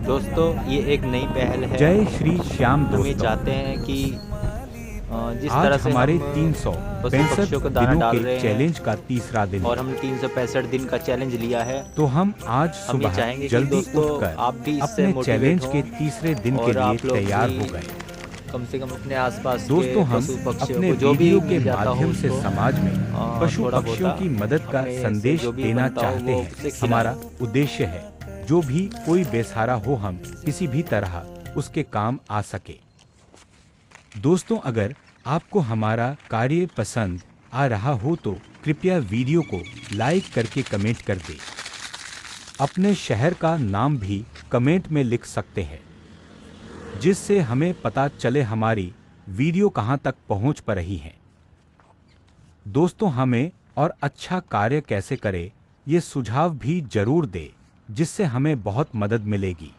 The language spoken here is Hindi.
दोस्तों ये एक नई पहल है। जय श्री श्याम हम ये दोस्तों। चाहते हैं कि जिस आज तरह से हमारे हम पशु 365 पक्षियों को दाना दिनों डाल के रहे चैलेंज हैं का तीसरा दिन और है। हमने 365 दिन का चैलेंज लिया है। तो हम आज हम ये सुबह चाहेंगे कि जल्दी दोस्तों उठकर आप भी इससे अपने मोटिवेट चैलेंज हों के तीसरे दिन के और लिए आप लोग तैयार हो भी गए। कम से कम अपने आसपास के दोस्तों, हम पशु पक्षियों अपने को जो भी वीडियो के मिल जाता हो माध्यम से उसको समाज में पशु थोड़ा पक्षियों बहुत की मदद का अपने से संदेश जो भी देना बनता हो चाहते वो हैं। उसे खिलाएं। हमारा उद्देश्य है जो भी कोई बेसहारा हो हम किसी भी तरह उसके काम आ सके। दोस्तों, अगर आपको हमारा कार्य पसंद आ रहा हो तो कृपया वीडियो को लाइक करके कमेंट कर दें। अपने शहर का नाम भी कमेंट में लिख सकते हैं, जिससे हमें पता चले हमारी वीडियो कहां तक पहुंच पा रही है। दोस्तों, हमें और अच्छा कार्य कैसे करें ये सुझाव भी जरूर दें, जिससे हमें बहुत मदद मिलेगी।